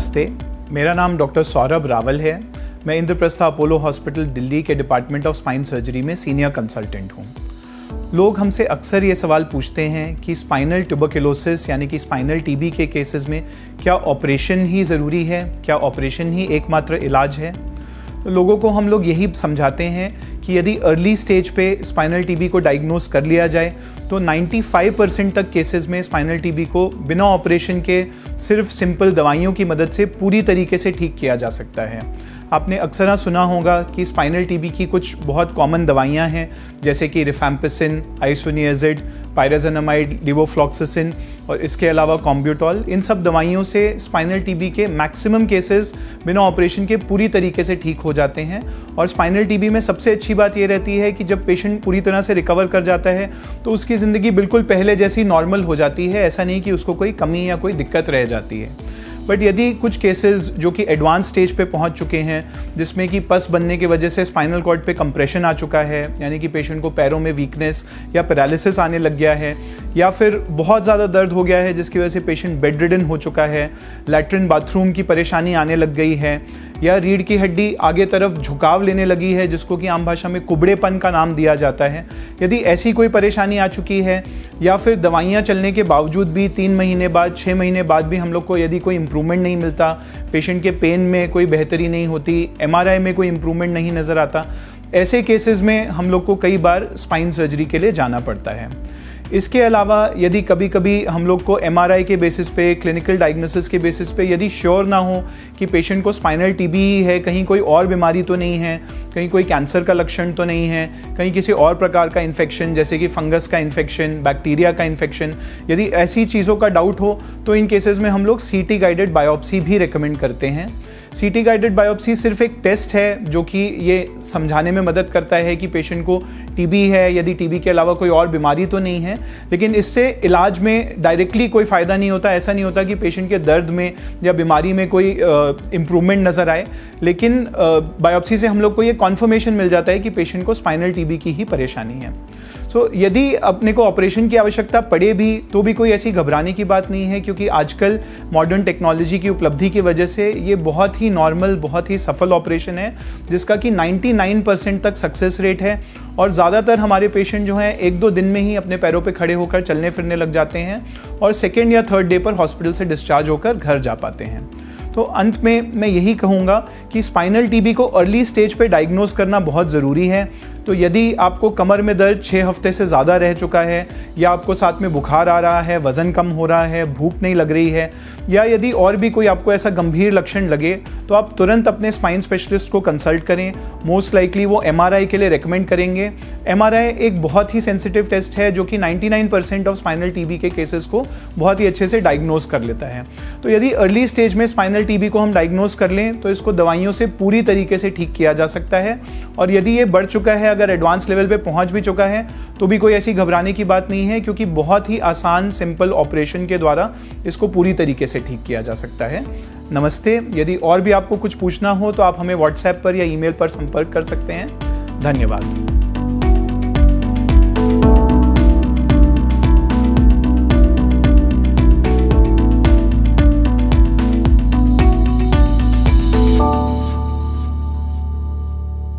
नमस्ते, मेरा नाम डॉक्टर सौरभ रावल है। मैं इंद्रप्रस्थ अपोलो हॉस्पिटल दिल्ली के डिपार्टमेंट ऑफ स्पाइन सर्जरी में सीनियर कंसल्टेंट हूँ। लोग हमसे अक्सर ये सवाल पूछते हैं कि स्पाइनल ट्यूबरकुलोसिस यानी कि स्पाइनल टीबी के केसेस में क्या ऑपरेशन ही ज़रूरी है, क्या ऑपरेशन ही एकमात्र इलाज है। तो लोगों को हम लोग यही समझाते हैं कि यदि अर्ली स्टेज पे स्पाइनल टीबी को डायग्नोस कर लिया जाए तो 95% तक केसेस में स्पाइनल टीबी को बिना ऑपरेशन के सिर्फ सिंपल दवाइयों की मदद से पूरी तरीके से ठीक किया जा सकता है। आपने अक्सर सुना होगा कि स्पाइनल टीबी की कुछ बहुत कॉमन दवाइयां हैं, जैसे कि रिफैम्पिसिन, आइसोनियाजिड, पायराजोनामाइड, लिवोफ्लॉक्सासिन और इसके अलावा कॉम्ब्यूटॉल। इन सब दवाइयों से स्पाइनल टीबी के मैक्सिमम केसेस बिना ऑपरेशन के पूरी तरीके से ठीक हो जाते हैं। और स्पाइनल टीबी में सबसे अच्छी बात ये रहती है कि जब पेशेंट पूरी तरह से रिकवर कर जाता है तो उसकी ज़िंदगी बिल्कुल पहले जैसी नॉर्मल हो जाती है। ऐसा नहीं कि उसको कोई कमी या कोई दिक्कत रह जाती है। बट यदि कुछ केसेस जो कि एडवांस स्टेज पे पहुंच चुके हैं, जिसमें कि पस बनने की वजह से स्पाइनल कॉर्ड पे कंप्रेशन आ चुका है, यानी कि पेशेंट को पैरों में वीकनेस या पैरालिसिस आने लग गया है, या फिर बहुत ज़्यादा दर्द हो गया है जिसकी वजह से पेशेंट बेड रिडन हो चुका है, लैट्रिन बाथरूम की परेशानी आने लग गई है, या रीढ़ की हड्डी आगे तरफ झुकाव लेने लगी है जिसको कि आम भाषा में कुबड़ेपन का नाम दिया जाता है। यदि ऐसी कोई परेशानी आ चुकी है या फिर दवाइयाँ चलने के बावजूद भी 3 महीने बाद 6 महीने बाद भी हम लोग को यदि कोई इम्प्रूवमेंट नहीं मिलता, पेशेंट के पेन में कोई बेहतरी नहीं होती, MRI में कोई इम्प्रूवमेंट नहीं नज़र आता, ऐसे केसेस में हम लोग को कई बार स्पाइन सर्जरी के लिए जाना पड़ता है। इसके अलावा यदि कभी कभी हम लोग को MRI के बेसिस पे, क्लिनिकल डायग्नोसिस के बेसिस पे यदि श्योर ना हो कि पेशेंट को स्पाइनल टीबी ही है, कहीं कोई और बीमारी तो नहीं है, कहीं कोई कैंसर का लक्षण तो नहीं है, कहीं किसी और प्रकार का इन्फेक्शन जैसे कि फंगस का इन्फेक्शन, बैक्टीरिया का इन्फेक्शन, यदि ऐसी चीज़ों का डाउट हो तो इन केसेस में हम लोग CT गाइडेड बायोप्सी भी रिकमेंड करते हैं। CT गाइडेड बायोप्सी सिर्फ एक टेस्ट है जो कि ये समझाने में मदद करता है कि पेशेंट को टीबी है, यदि टीबी के अलावा कोई और बीमारी तो नहीं है, लेकिन इससे इलाज में डायरेक्टली कोई फ़ायदा नहीं होता। ऐसा नहीं होता कि पेशेंट के दर्द में या बीमारी में कोई इम्प्रूवमेंट नज़र आए, लेकिन बायोप्सी से हम लोग को ये कॉन्फर्मेशन मिल जाता है कि पेशेंट को स्पाइनल टीबी की ही परेशानी है। सो यदि अपने को ऑपरेशन की आवश्यकता पड़े भी तो भी कोई ऐसी घबराने की बात नहीं है, क्योंकि आजकल मॉडर्न टेक्नोलॉजी की उपलब्धि की वजह से ये बहुत ही नॉर्मल, बहुत ही सफल ऑपरेशन है जिसका कि 99% तक सक्सेस रेट है। और ज़्यादातर हमारे पेशेंट जो हैं 1-2 दिन में ही अपने पैरों पे खड़े होकर चलने फिरने लग जाते हैं और 2nd या 3rd डे पर हॉस्पिटल से डिस्चार्ज होकर घर जा पाते हैं। तो अंत में मैं यही कहूँगा कि स्पाइनल टीबी को अर्ली स्टेज पे डायग्नोस करना बहुत ज़रूरी है। तो यदि आपको कमर में दर्द 6 हफ्ते से ज़्यादा रह चुका है, या आपको साथ में बुखार आ रहा है, वज़न कम हो रहा है, भूख नहीं लग रही है, या यदि और भी कोई आपको ऐसा गंभीर लक्षण लगे तो आप तुरंत अपने स्पाइन स्पेशलिस्ट को कंसल्ट करें। मोस्ट लाइकली वो MRI के लिए रेकमेंड करेंगे। MRI एक बहुत ही सेंसिटिव टेस्ट है जो कि 99% ऑफ स्पाइनल टीबी के केसेस को बहुत ही अच्छे से डायग्नोस कर लेता है। तो यदि अर्ली स्टेज में स्पाइनल टीबी को हम डायग्नोस कर लें तो इसको दवाइयों से पूरी तरीके से ठीक किया जा सकता है। और यदि ये बढ़ चुका है, अगर एडवांस लेवल पे पहुंच भी चुका है, तो भी कोई ऐसी घबराने की बात नहीं है, क्योंकि बहुत ही आसान सिंपल ऑपरेशन के द्वारा इसको पूरी तरीके से ठीक किया जा सकता है। नमस्ते। यदि और भी आपको कुछ पूछना हो तो आप हमें WhatsApp पर या ईमेल पर संपर्क कर सकते हैं। धन्यवाद।